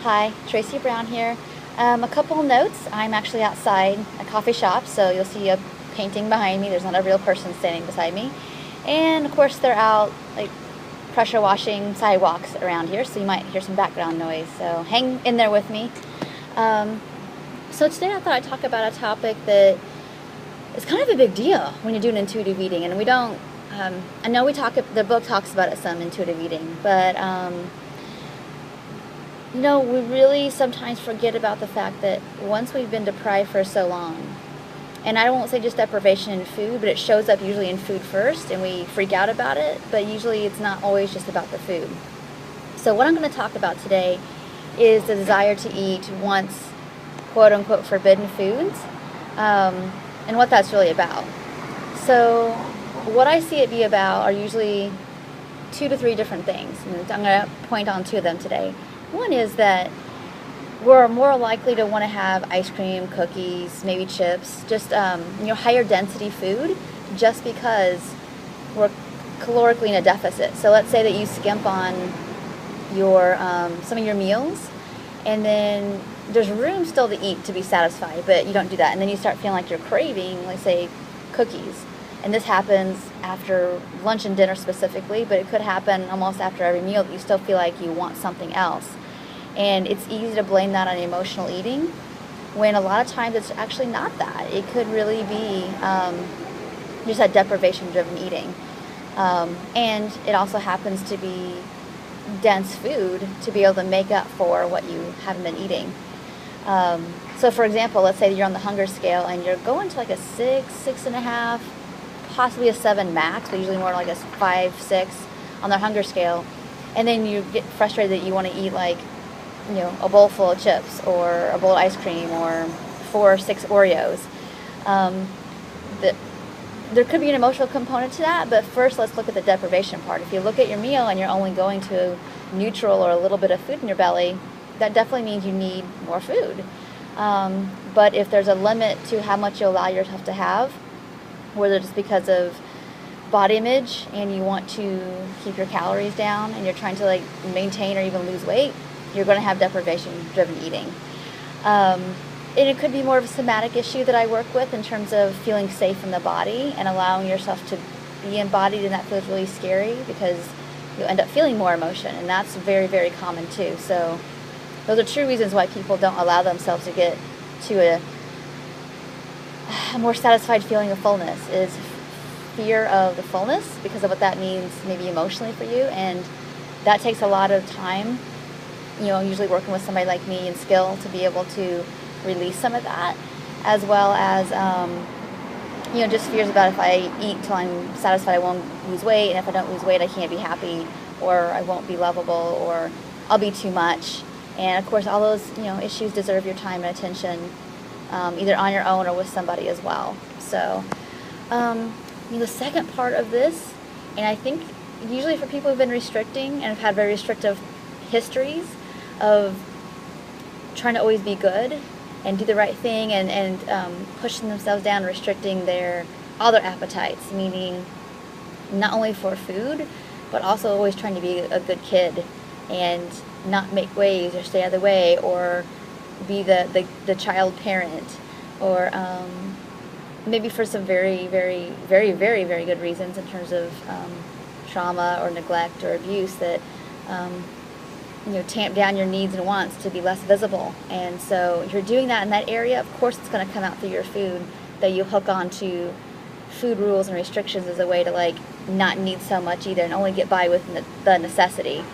Hi, Tracy Brown here. A couple notes. I'm actually outside a coffee shop, so you'll see a painting behind me. There's not a real person standing beside me. And of course they're out like pressure washing sidewalks around here, so you might hear some background noise. So hang in there with me. So today I thought I'd talk about a topic that is kind of a big deal when you're doing intuitive eating. And we don't, I know the book talks about it some, intuitive eating, but we really sometimes forget about the fact that once we've been deprived for so long, and I won't say just deprivation in food, but it shows up usually in food first, and we freak out about it, but usually it's not always just about the food. So what I'm going to talk about today is the desire to eat once quote-unquote forbidden foods, and what that's really about. So what I see it be about are usually 2 to 3 different things, and I'm going to point on 2 of them today. One is that we're more likely to want to have ice cream, cookies, maybe chips, just higher density food, just because we're calorically in a deficit. So let's say that you skimp on your some of your meals, and then there's room still to eat to be satisfied, but you don't do that, and then you start feeling like you're craving, let's say, cookies. And this happens after lunch and dinner specifically, but it could happen almost after every meal that you still feel like you want something else. And it's easy to blame that on emotional eating, when a lot of times it's actually not that. It could really be just that deprivation-driven eating. And it also happens to be dense food to be able to make up for what you haven't been eating. So for example, let's say you're on the hunger scale and you're going to like a 6, 6.5, possibly a 7 max, but usually more like a 5, 6 on their hunger scale. And then you get frustrated that you want to eat like, a bowl full of chips or a bowl of ice cream or 4 or 6 Oreos. There could be an emotional component to that, but first let's look at the deprivation part. If you look at your meal and you're only going to neutral or a little bit of food in your belly, that definitely means you need more food. But if there's a limit to how much you allow yourself to have, whether it's because of body image and you want to keep your calories down and you're trying to like maintain or even lose weight, you're going to have deprivation-driven eating. And it could be more of a somatic issue that I work with in terms of feeling safe in the body and allowing yourself to be embodied, and that feels really scary because you'll end up feeling more emotion, and that's very, very common too. So those are 2 reasons why people don't allow themselves to get to a more satisfied feeling of fullness, is fear of the fullness because of what that means maybe emotionally for you, and that takes a lot of time, usually working with somebody like me and skill to be able to release some of that, as well as just fears about if I eat till I'm satisfied I won't lose weight, and if I don't lose weight I can't be happy, or I won't be lovable, or I'll be too much. And of course all those issues deserve your time and attention, either on your own or with somebody as well. So the second part of this, and I think usually for people who've been restricting and have had very restrictive histories of trying to always be good and do the right thing, and pushing themselves down, restricting all their appetites, meaning not only for food, but also always trying to be a good kid and not make waves or stay out of the way or be the child parent, or maybe for some very, very, very, very, very good reasons in terms of trauma or neglect or abuse that tamp down your needs and wants to be less visible. And so if you're doing that in that area, of course it's going to come out through your food, that you hook on to food rules and restrictions as a way to like not need so much either and only get by with the necessity.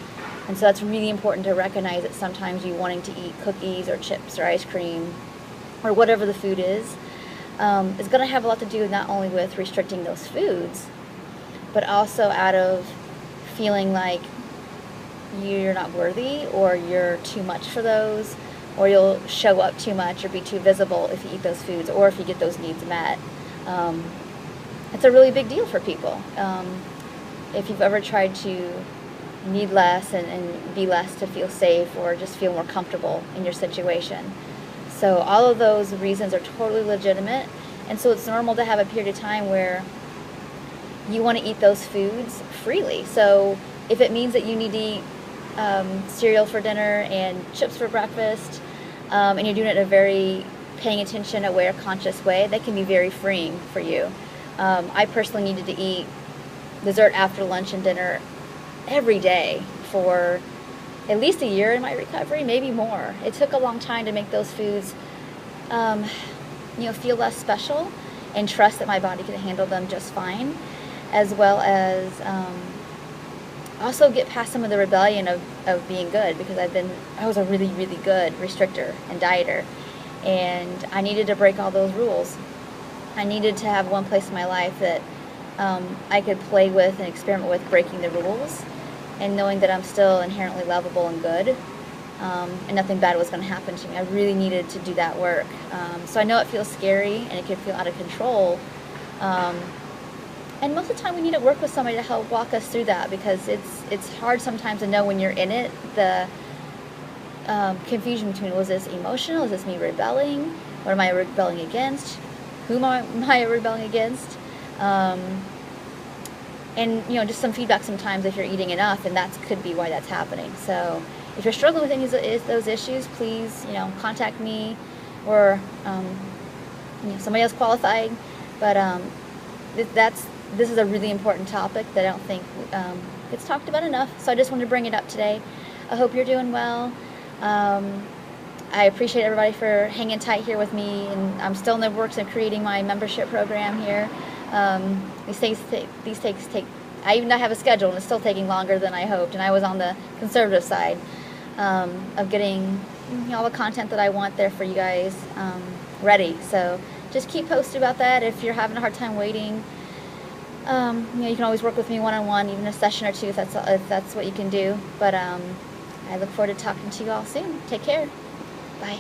And so that's really important to recognize, that sometimes you wanting to eat cookies or chips or ice cream or whatever the food is going to have a lot to do not only with restricting those foods, but also out of feeling like you're not worthy, or you're too much for those, or you'll show up too much or be too visible if you eat those foods, or if you get those needs met. It's a really big deal for people. If you've ever tried to need less and be less to feel safe or just feel more comfortable in your situation. So all of those reasons are totally legitimate, and so it's normal to have a period of time where you want to eat those foods freely. So if it means that you need to eat cereal for dinner and chips for breakfast, and you're doing it in a very paying attention, aware, conscious way, that can be very freeing for you. I personally needed to eat dessert after lunch and dinner every day for at least a year in my recovery, maybe more. It took a long time to make those foods, feel less special, and trust that my body could handle them just fine, as well as also get past some of the rebellion of being good, because I was a really, really good restrictor and dieter, and I needed to break all those rules. I needed to have one place in my life that I could play with and experiment with breaking the rules, and knowing that I'm still inherently lovable and good, and nothing bad was going to happen to me. I really needed to do that work. So I know it feels scary and it can feel out of control. And most of the time we need to work with somebody to help walk us through that, because it's hard sometimes to know when you're in it, the confusion between, was this emotional? Is this me rebelling? What am I rebelling against? Who am I rebelling against? And just some feedback sometimes if you're eating enough, and that could be why that's happening. So if you're struggling with any of those issues, please contact me or somebody else qualified. But this is a really important topic that I don't think gets talked about enough. So I just wanted to bring it up today. I hope you're doing well. I appreciate everybody for hanging tight here with me, and I'm still in the works of creating my membership program here. These things take, I even not have a schedule, and it's still taking longer than I hoped, and I was on the conservative side of getting all the content that I want there for you guys ready. So just keep posted about that. If you're having a hard time waiting, you can always work with me one-on-one, even a session or two if that's what you can do. But I look forward to talking to you all soon. Take care. Bye.